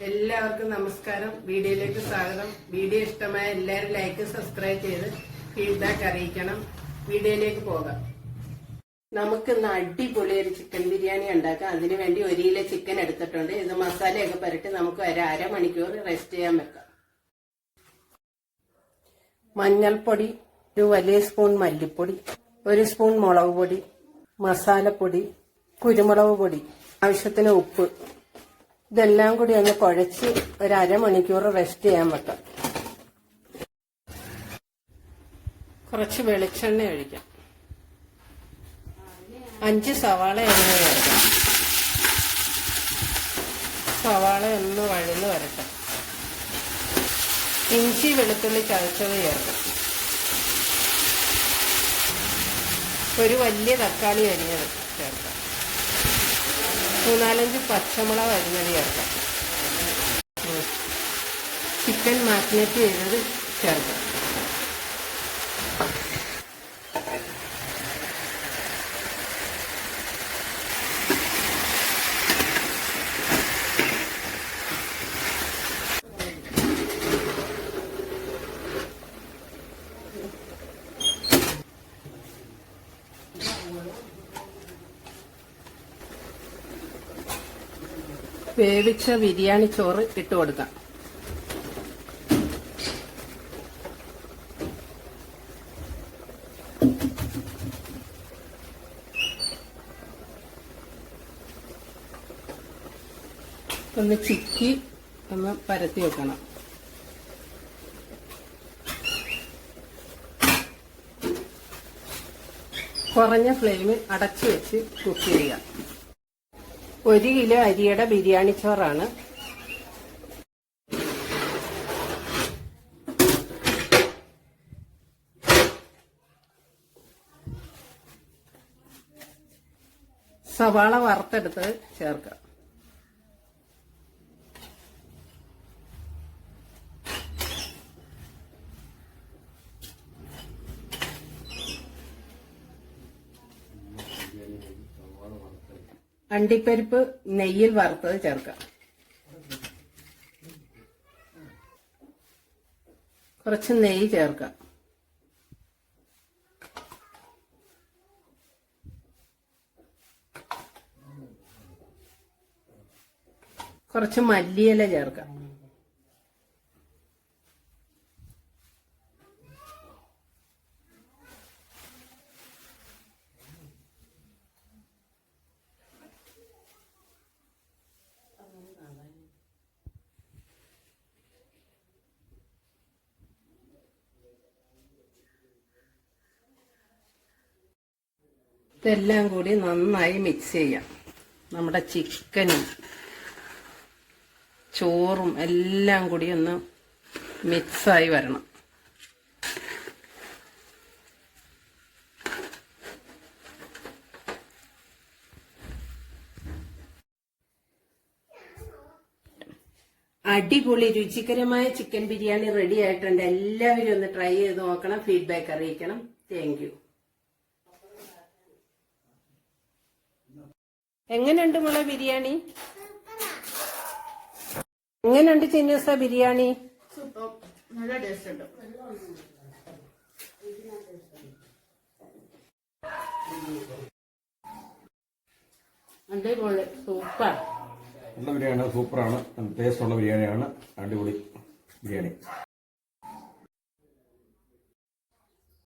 എല്ലാവർക്കും നമസ്കാരം. വീഡിയോയിലേക്ക് സ്വാഗതം. വീഡിയോ ഇഷ്ടമായ എല്ലാവരും ലൈക്ക് സബ്സ്ക്രൈബ് ചെയ്ത് ഫീഡ്ബാക്ക് അറിയിക്കണം. വീഡിയോയിലേക്ക് പോകാം. നമുക്ക് ഇന്ന് അടിപൊളി ഒരു ചിക്കൻ ബിരിയാണി ഉണ്ടാക്കാം. അതിനുവേണ്ടി 1 കിലോ ചിക്കൻ എടുത്തിട്ടുണ്ട്. ഇത് മസാലയൊക്കെ പുരട്ടി നമുക്ക് ഒരു അരമണിക്കൂർ റെസ്റ്റ് ചെയ്യാൻ വെക്കാം. മഞ്ഞൾപ്പൊടി, 1 വലിയ സ്പൂൺ മല്ലിപ്പൊടി, 1 സ്പൂൺ മുളക് പൊടി, മസാലപ്പൊടി, കുരുമുളക് പൊടി, ആവശ്യത്തിന് ഉപ്പ്, ഇതെല്ലാം കൂടി ഒന്ന് കുഴച്ച് ഒരു അരമണിക്കൂർ റെസ്റ്റ് ചെയ്യാൻ വെക്കാം. കുറച്ച് വെളിച്ചെണ്ണ ഒഴിക്കാം. 5 സവാള എണ്ണ ചേർക്കാം. സവാള ഒന്ന് വഴന്ന് വരട്ടെ. ഇഞ്ചി വെളുത്തുള്ളി ചതച്ചത് ചേർക്കാം. ഒരു വലിയ തക്കാളി അരിഞ്ഞത് ചേർക്കാം. 3-4 പച്ചമുളക് അരിഞ്ഞത് ചേർക്കാം. ചിക്കൻ മാഗ്നേറ്റ് ചെയ്തത് ചേർക്കാം. വേവിച്ച ബിരിയാണി ചോറ് ഇട്ട് കൊടുക്കാം. ഒന്ന് ചിക്കി ഒന്ന് പരത്തി വെക്കണം. കുറഞ്ഞ ഫ്ലെയിമിൽ അടച്ചു വെച്ച് കുക്ക് ചെയ്യാം. 1 കിലോ അരിയുടെ ബിരിയാണി ചോറാണ്. സവാള വറുത്തെടുത്ത് ചേർക്കാം. അണ്ടിപ്പരിപ്പ് നെയ്യിൽ വറുത്തത് ചേർക്കാം. കുറച്ച് നെയ്യ് ചേർക്കാം. കുറച്ച് മല്ലിയില ചേർക്കാം. ഇതെല്ലാം കൂടി നന്നായി മിക്സ് ചെയ്യാം. നമ്മുടെ ചിക്കനും ചോറും എല്ലാം കൂടി ഒന്ന് മിക്സായി വരണം. അടിപൊളി രുചികരമായ ചിക്കൻ ബിരിയാണി റെഡി ആയിട്ടുണ്ട്. എല്ലാവരും ഒന്ന് ട്രൈ ചെയ്ത് നോക്കണം. ഫീഡ്ബാക്ക് അറിയിക്കണം. Thank you. എങ്ങനെയുണ്ട് മോളെ ബിരിയാണി? എങ്ങനെയുണ്ട് ചിന്നൂസ ബിരിയാണി? സൂപ്പർ, നല്ല ടേസ്റ്റ് ഉണ്ട്. അടിപൊളി, സൂപ്പർ. നല്ല ബിരിയാണി, സൂപ്പറാണ്. ടേസ്റ്റ് ഉള്ള ബിരിയാണിയാണ്. അടിപൊളി ബിരിയാണി.